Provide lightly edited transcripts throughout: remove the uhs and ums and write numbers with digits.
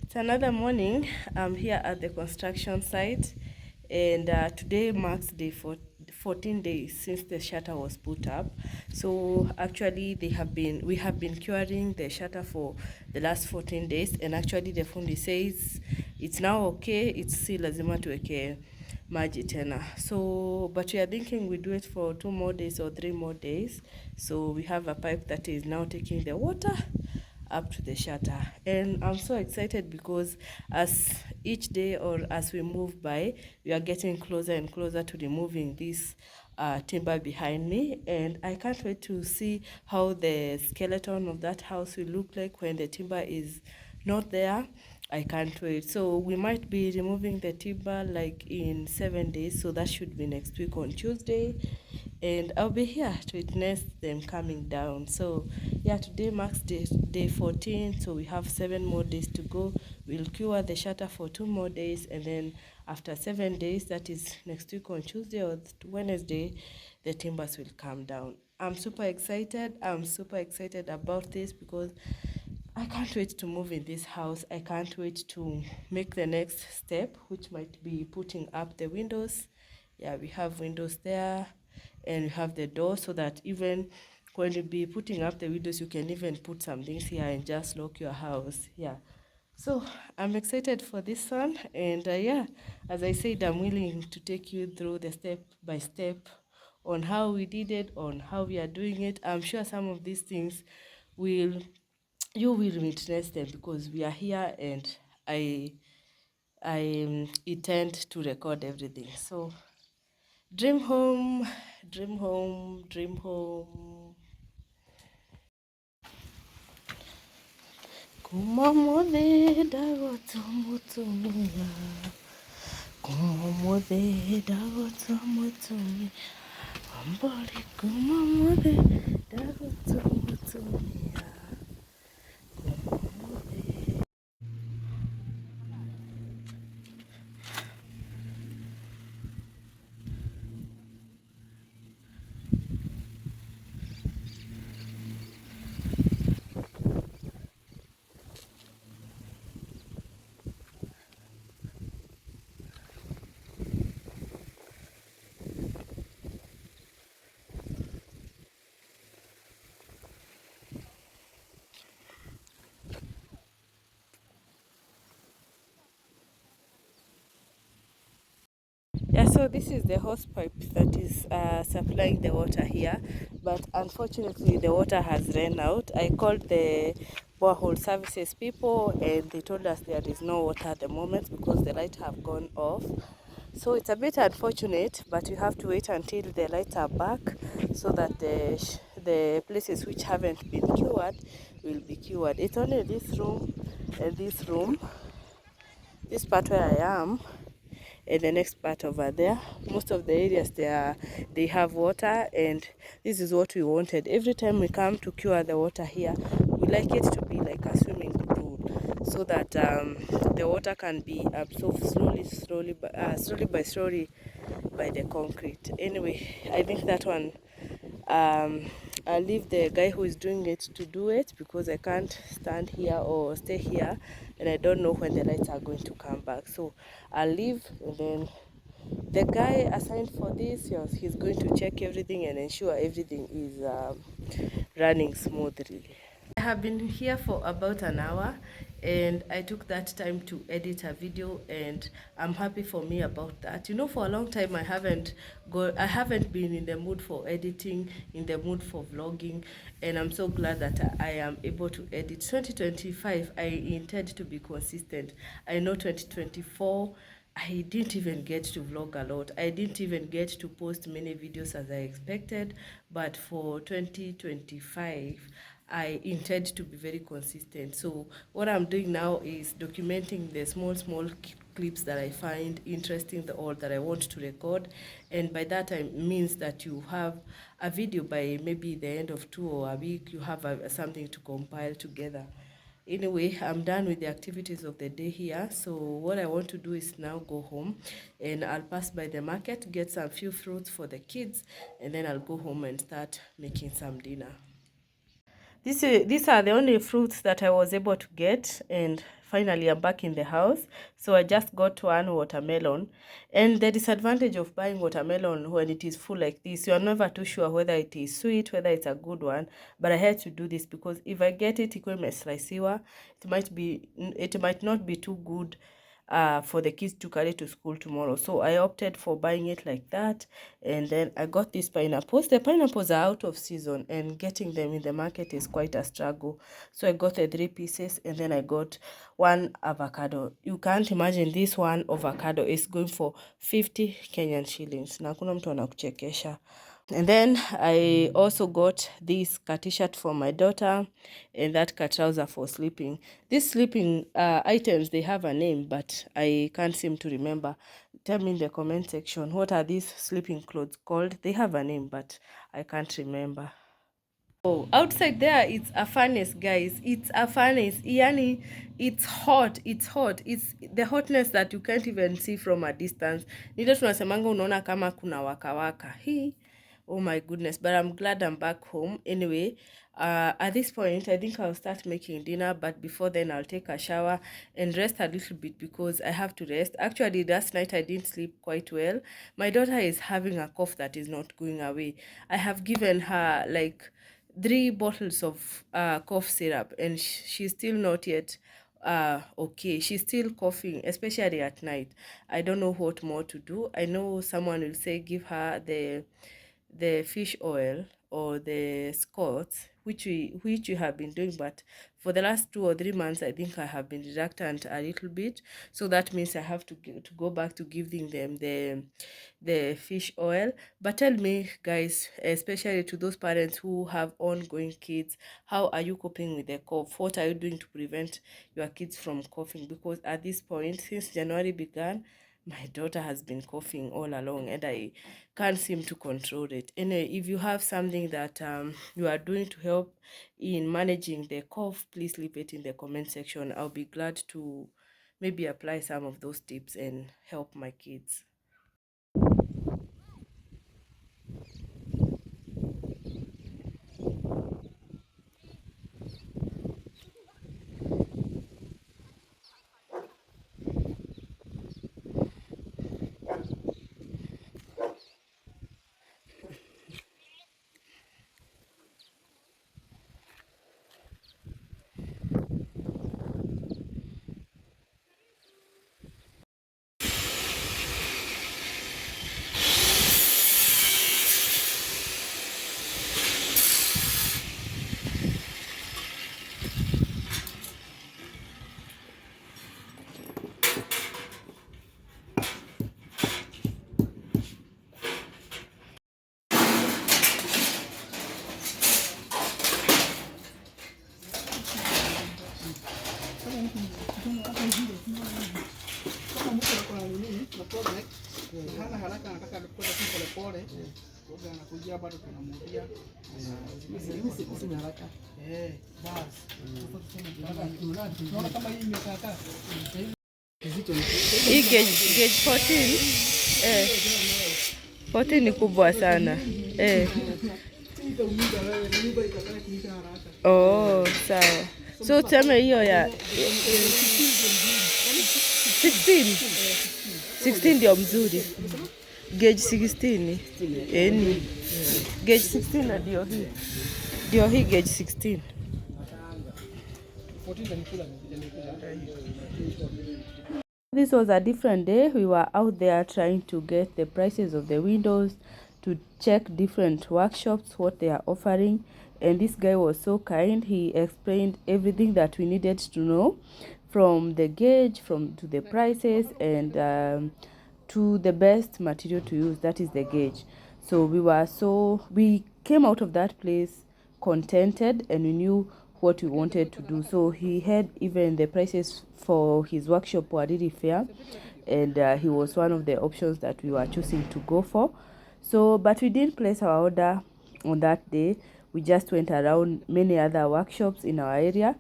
It's another morning. I'm here at the construction site, and today marks day 14 days since the shutter was put up. So actually, we have been curing the shutter for the last 14 days, and actually the fundi says it's now okay. It's still lazima tuweke maji tena. So, but we are thinking we do it for 2 more days or 3 more days. So we have a pipe that is now taking the water up to the shutter, and I'm so excited because as each day or as we move by, we are getting closer and closer to removing this timber behind me, and I can't wait to see how the skeleton of that house will look like when the timber is not there. I can't wait. So we might be removing the timber like in 7 days, so that should be next week on Tuesday, and I'll be here to witness them coming down. So yeah, today marks day 14, so we have 7 more days to go. We'll cure the shutter for 2 more days, and then after 7 days, that is next week on Tuesday or Wednesday, the timbers will come down. I'm super excited. I'm super excited about this because I can't wait to move in this house. I can't wait to make the next step, which might be putting up the windows. Yeah, we have windows there, and we have the door, so that even when you be putting up the windows, you can even put some things here and just lock your house. Yeah. So I'm excited for this one, and yeah, as I said, I'm willing to take you through the step by step on how we did it, on how we are doing it. I'm sure some of these things will you will witness them because we are here, and I intend to record everything. So dream home, dream home, dream home. Kumamode dagotomotomia. Kumamode dagotomotomia. Ambali kumamode dagotomotomia. Yeah, so this is the hose pipe that is supplying the water here, but unfortunately the water has ran out. I called the borehole services people, and they told us there is no water at the moment because the lights have gone off. So it's a bit unfortunate, but you have to wait until the lights are back so that the places which haven't been cured will be cured. It's only this room and this part where I am, and the next part over there. Most of the areas they have water, and this is what we wanted. Every time we come to cure the water here, we like it to be like a swimming pool, so that the water can be absorbed slowly by the concrete. Anyway, I think that one, I'll leave the guy who is doing it to do it because I can't stand here or stay here, and I don't know when the lights are going to come back. So I'll leave, and then the guy assigned for this, yes, he's going to check everything and ensure everything is running smoothly. I have been here for about an hour, and I took that time to edit a video, and I'm happy for me about that. You know, for a long time I haven't been in the mood for editing, in the mood for vlogging, and I'm so glad that I am able to edit. 2025, I intend to be consistent. I know 2024, I didn't even get to vlog a lot. I didn't even get to post many videos as I expected. But for 2025, I intend to be very consistent. So what I'm doing now is documenting the small clips that I find interesting or that I want to record. And by that I means that you have a video by maybe the end of 2 or a week, you have something to compile together. Anyway, I'm done with the activities of the day here. So what I want to do is now go home, and I'll pass by the market, get some few fruits for the kids, and then I'll go home and start making some dinner. These are the only fruits that I was able to get, and finally I'm back in the house. So I just got one watermelon. And the disadvantage of buying watermelon when it is full like this, you are never too sure whether it is sweet, whether it's a good one. But I had to do this because if I get it sliceiwa, it might not be too good for the kids to carry to school tomorrow. So I opted for buying it like that. And then I got these pineapples. The pineapples are out of season and getting them in the market is quite a struggle. So I got the 3 pieces and then I got one avocado. You can't imagine, this one avocado is going for 50 Kenyan shillings. Na kuna mtu anakuchekesha. And then I also got this t-shirt for my daughter and that trouser for sleeping. These sleeping items, they have a name, but I can't seem to remember. Tell me in the comment section, what are these sleeping clothes called? They have a name, but I can't remember. Oh, outside there, it's a furnace, guys. It's a furnace. Yani, it's hot. It's hot. It's the hotness that you can't even see from a distance. Ndio tunasemanga unaona kama kuna waka waka. Oh my goodness, but I'm glad I'm back home. Anyway, at this point, I think I'll start making dinner, but before then I'll take a shower and rest a little bit because I have to rest. Actually, last night I didn't sleep quite well. My daughter is having a cough that is not going away. I have given her like 3 bottles of cough syrup and she's still not yet okay. She's still coughing, especially at night. I don't know what more to do. I know someone will say give her the fish oil or the Scots, which we have been doing, but for the last 2 or 3 months I think I have been reluctant a little bit. So that means I have to go back to giving them the fish oil. But tell me guys, especially to those parents who have ongoing kids, how are you coping with the cough? What are you doing to prevent your kids from coughing? Because at this point, since January began, my daughter has been coughing all along and I can't seem to control it. Anyway, if you have something that you are doing to help in managing the cough, please leave it in the comment section. I'll be glad to maybe apply some of those tips and help my kids. Hii gauge 14 14 ni kubwa sana Oh, sawa. So tuseme hiyo ya 16 ndio mzuri. Gauge 16 ni gauge 16 na ndio hii. Ndio hii gauge 16. This was a different day. We were out there trying to get the prices of the windows, to check different workshops, what they are offering. And this guy was so kind. He explained everything that we needed to know, from the gauge, to the prices, and to the best material to use, that is the gauge. So we came out of that place contented and we knew what we wanted to do. So he had even the prices for his workshop were really fair, and he was one of the options that we were choosing to go for. So but we didn't place our order on that day. We just went around many other workshops in our area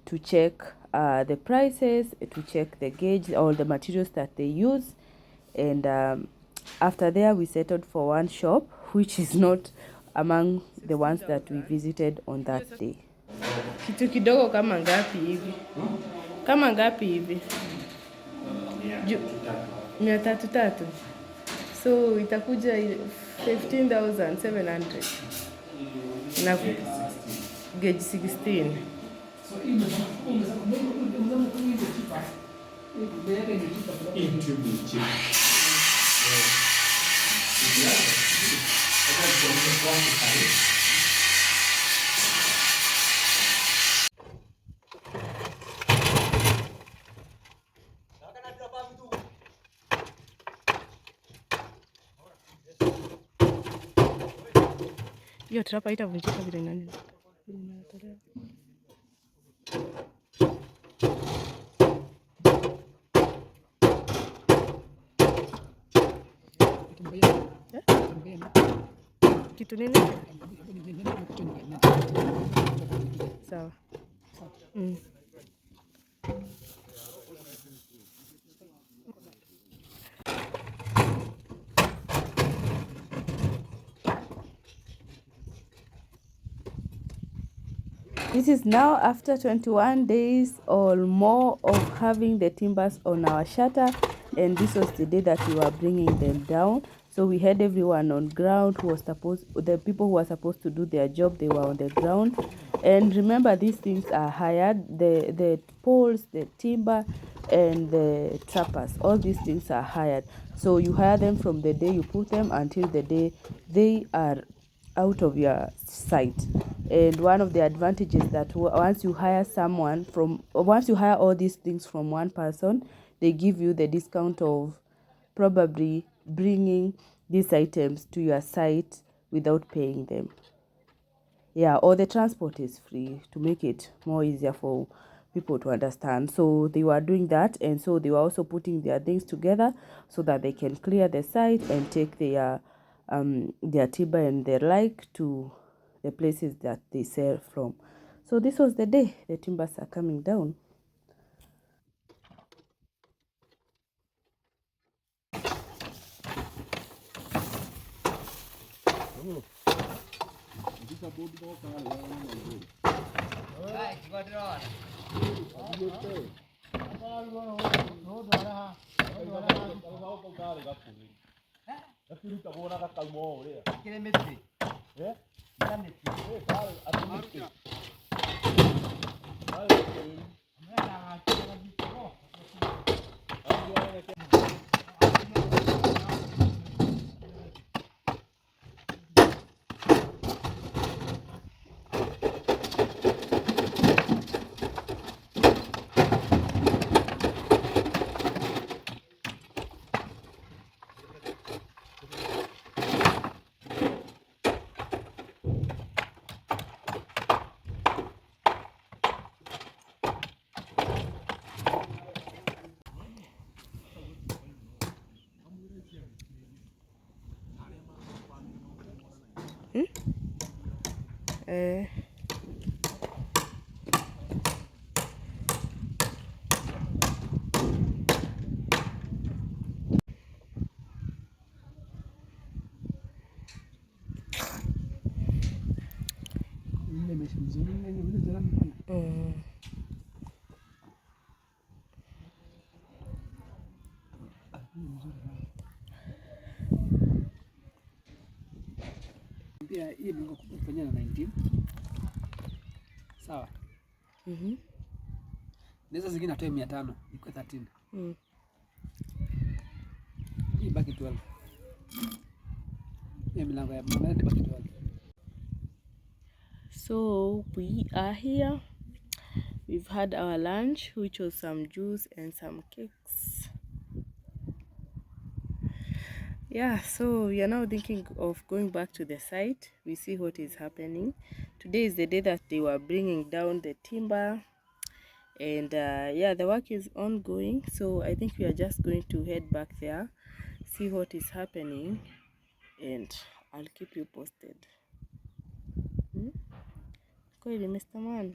to check the prices, to check the gauge, all the materials that they use. And after there we settled for one shop which is not among the ones that we visited on that day. Kitu kidogo kama ngapi hivi? Kama ngapi hivi? 300. So itakuja 15,700 na gauge 16. Hiyo trapa haitavunjika vile nani. Kitu nini? Sawa. This is now after 21 days or more of having the timbers on our shutter, and this was the day that we were bringing them down. So we had everyone on ground who was the people who were supposed to do their job, they were on the ground. And remember, these things are hired, the poles, the timber, and the trappers, all these things are hired. So you hire them from the day you put them until the day they are out of your sight. And one of the advantages that once you hire all these things from one person, they give you the discount of probably bringing these items to your site without paying them. Yeah, or the transport is free to make it more easier for people to understand. So they were doing that, and so they were also putting their things together so that they can clear the site and take their timber and their like to the places that they sell from. So this was the day the timbers are coming down. Pia hii ni kufanya na 19. Sawa. Neza zingine atoe 500 iko 13. Hii baki 12. Hii milango ya mama ni baki 12. So we are here. We've had our lunch, which was some juice and some cakes. Yeah, so we are now thinking of going back to the site. We see what is happening. Today is the day that they were bringing down the timber, and yeah, the work is ongoing. So I think we are just going to head back there, see what is happening, and I'll keep you posted. Kweli, Mr. Man.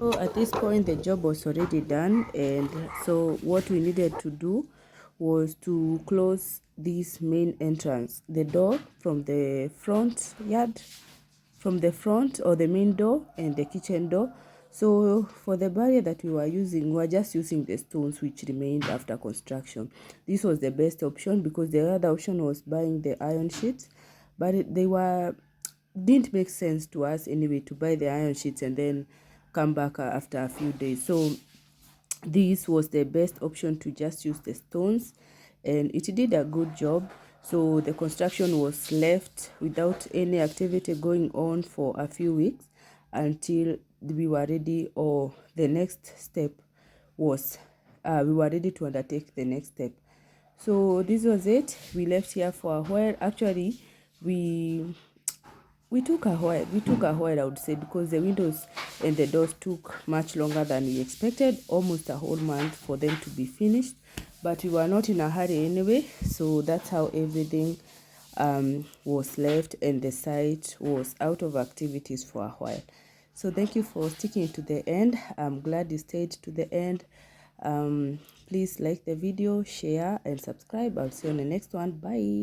So at this point the job was already done, and so what we needed to do was to close this main entrance, the door from the front yard, from the front or the main door and the kitchen door. So for the barrier that we were using, we were just using the stones which remained after construction. This was the best option because the other option was buying the iron sheets, but they were didn't make sense to us anyway to buy the iron sheets and then come back after a few days. So this was the best option, to just use the stones, and it did a good job. So the construction was left without any activity going on for a few weeks until we were ready, or the next step was we were ready to undertake the next step. So this was it. We left here for a while. Actually, we took a while, I would say, because the windows and the doors took much longer than we expected, almost a whole month for them to be finished. But we were not in a hurry anyway, so that's how everything was left, and the site was out of activities for a while. So thank you for sticking to the end. I'm glad you stayed to the end. Please like the video, share and subscribe. I'll see you on the next one. Bye.